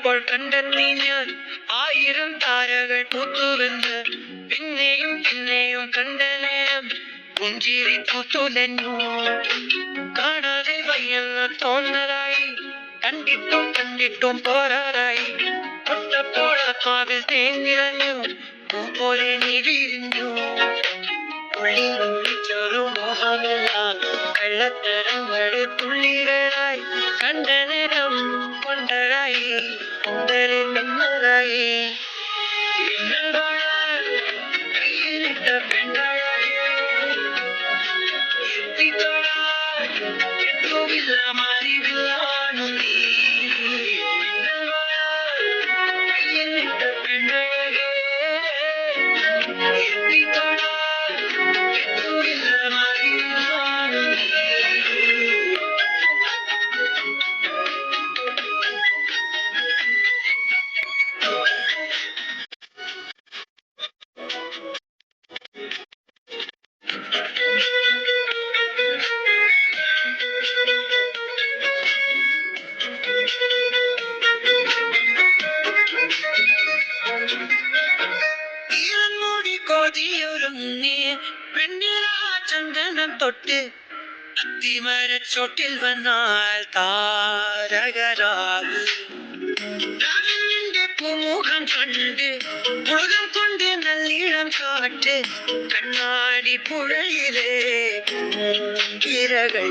കണ്ടപ്പോൾ കണ്ടെത്തി ഞാൻ ആയിരം താരകൾ പൂത്തുവെന്ന് പിന്നെയും പിന്നെയും കണ്ട നേരം പുഞ്ചിരി പൂത്തുലഞ്ഞു. കാണാതെ വയ്യെന്ന് തോന്നലായി, കണ്ടിട്ടും കണ്ടിട്ടും പോരാറായി. തൊട്ടപ്പോൾ കാവിൽ തേങ്ങിറഞ്ഞു, പൂ പോലെ നീ വിരിഞ്ഞു. ഉള്ളിനുള്ളിൽ ചെറുമോഹമെല്ലാം കള്ളത്തരങ്ങളുടെ തുള്ളികളായി. കണ്ട നേരം കൊണ്ടരായി, കൊണ്ടരിൽ നിന്നതായി. കയ്യിലിട്ട പെണ്ണഴകേ, എത്തിത്തൊഴാൻ എത്തുമില്ല മറിവില്ലാണു നീ. കയ്യിലിട്ട പെണ്ണഴകേ, എത്തിത്തൊഴാൻ എത്തുമില്ല മറിവില്ലാണു നീ. ഈറൻമുടി കൊതിയൊരുങ്ങി പെണ്ണിലാ ചന്ദനം തൊട്ട് അത്തിമരച്ചോട്ടിൽ വന്നാൽ താരകരാവ്. രാവിന്റെ പൂമുഖം കണ്ട് മുഖം കൊണ്ട് നല്ലിടം കാട്ട് കണ്ണാടി പുഴയിലെ ഇരകൾ.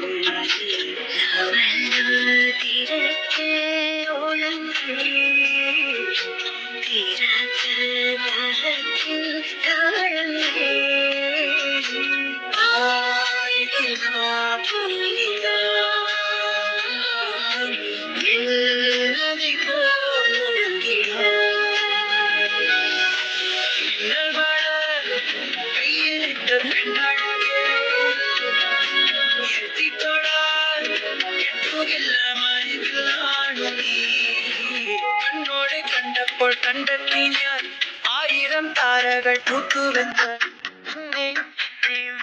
കണ്ണോടെ കണ്ടപ്പോൾ കണ്ടെത്തി ഞാൻ ആയിരം താരകൾ പൂത്തുവെന്ന് പിന്നെയും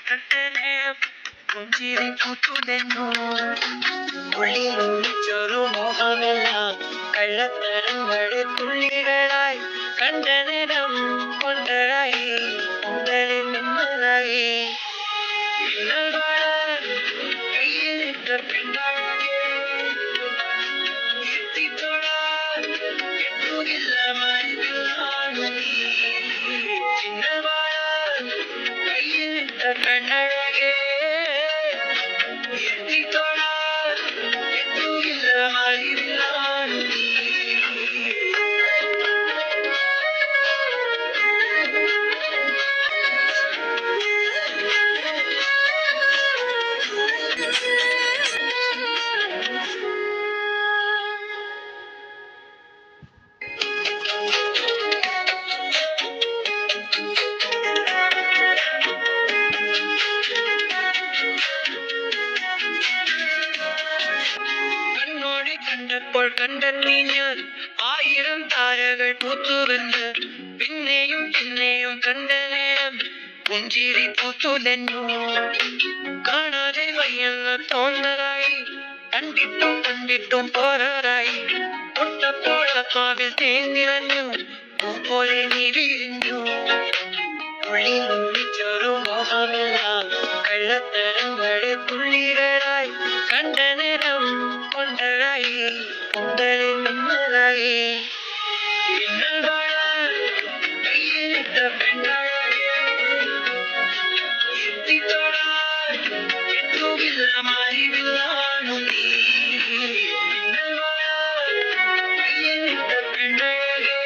കണ്ട നേരം പുഞ്ചിരി പൂത്തുലഞ്ഞു. ഉള്ളിനുള്ളിൽ ചെറുമോഹമെല്ലാം കള്ളത്തരങ്ങളുടെ തുള്ളികളായി. കണ്ട നേരം കൊണ്ടരായി, കൊണ്ടരിൽ നിന്നതായി. കയ്യിലിട്ട പെണ്ണഴകേ, എത്തിത്തൊഴാൻ എത്തുകില്ല മറിവില്ലാണു നീ. കയ്യിലിട്ട പെണ്ണഴകേ, എത്തിത്തൊഴാൻ എത്തുകില്ല മറിവില്ലാണു നീ. കണ്ണോടെ കണ്ടപ്പോൾ കണ്ടെത്തി ഞാൻ ആയിരം താരകൾ പൂത്തുവെന്ന് പിന്നെയും പിന്നെയും കണ്ട നേരം പുഞ്ചിരി പൂത്തുലഞ്ഞു. കാണാതെ വയ്യെന്ന് തോന്നലായി, കണ്ടിട്ടും കണ്ടിട്ടും പോരാറായി. തൊട്ടപ്പോൾ കാവിൽ തേങ്ങിറഞ്ഞു, പൂ പോലെ നീ വിരിഞ്ഞു. ഉള്ളിനുള്ളിൽ ചെറുമോഹമെല്ലാം കള്ളത്തരങ്ങളുടെ തുള്ളികളായി. കണ്ട നേരം കൊണ്ടരായി, കൊണ്ടരിൽ നിന്നതായി. കയ്യിലിട്ട പെണ്ണഴകേ, എത്തിത്തൊഴാൻ എത്തുകില്ല മറിവില്ലാണു നീ. കയ്യിലിട്ട പെണ്ണഴകേ,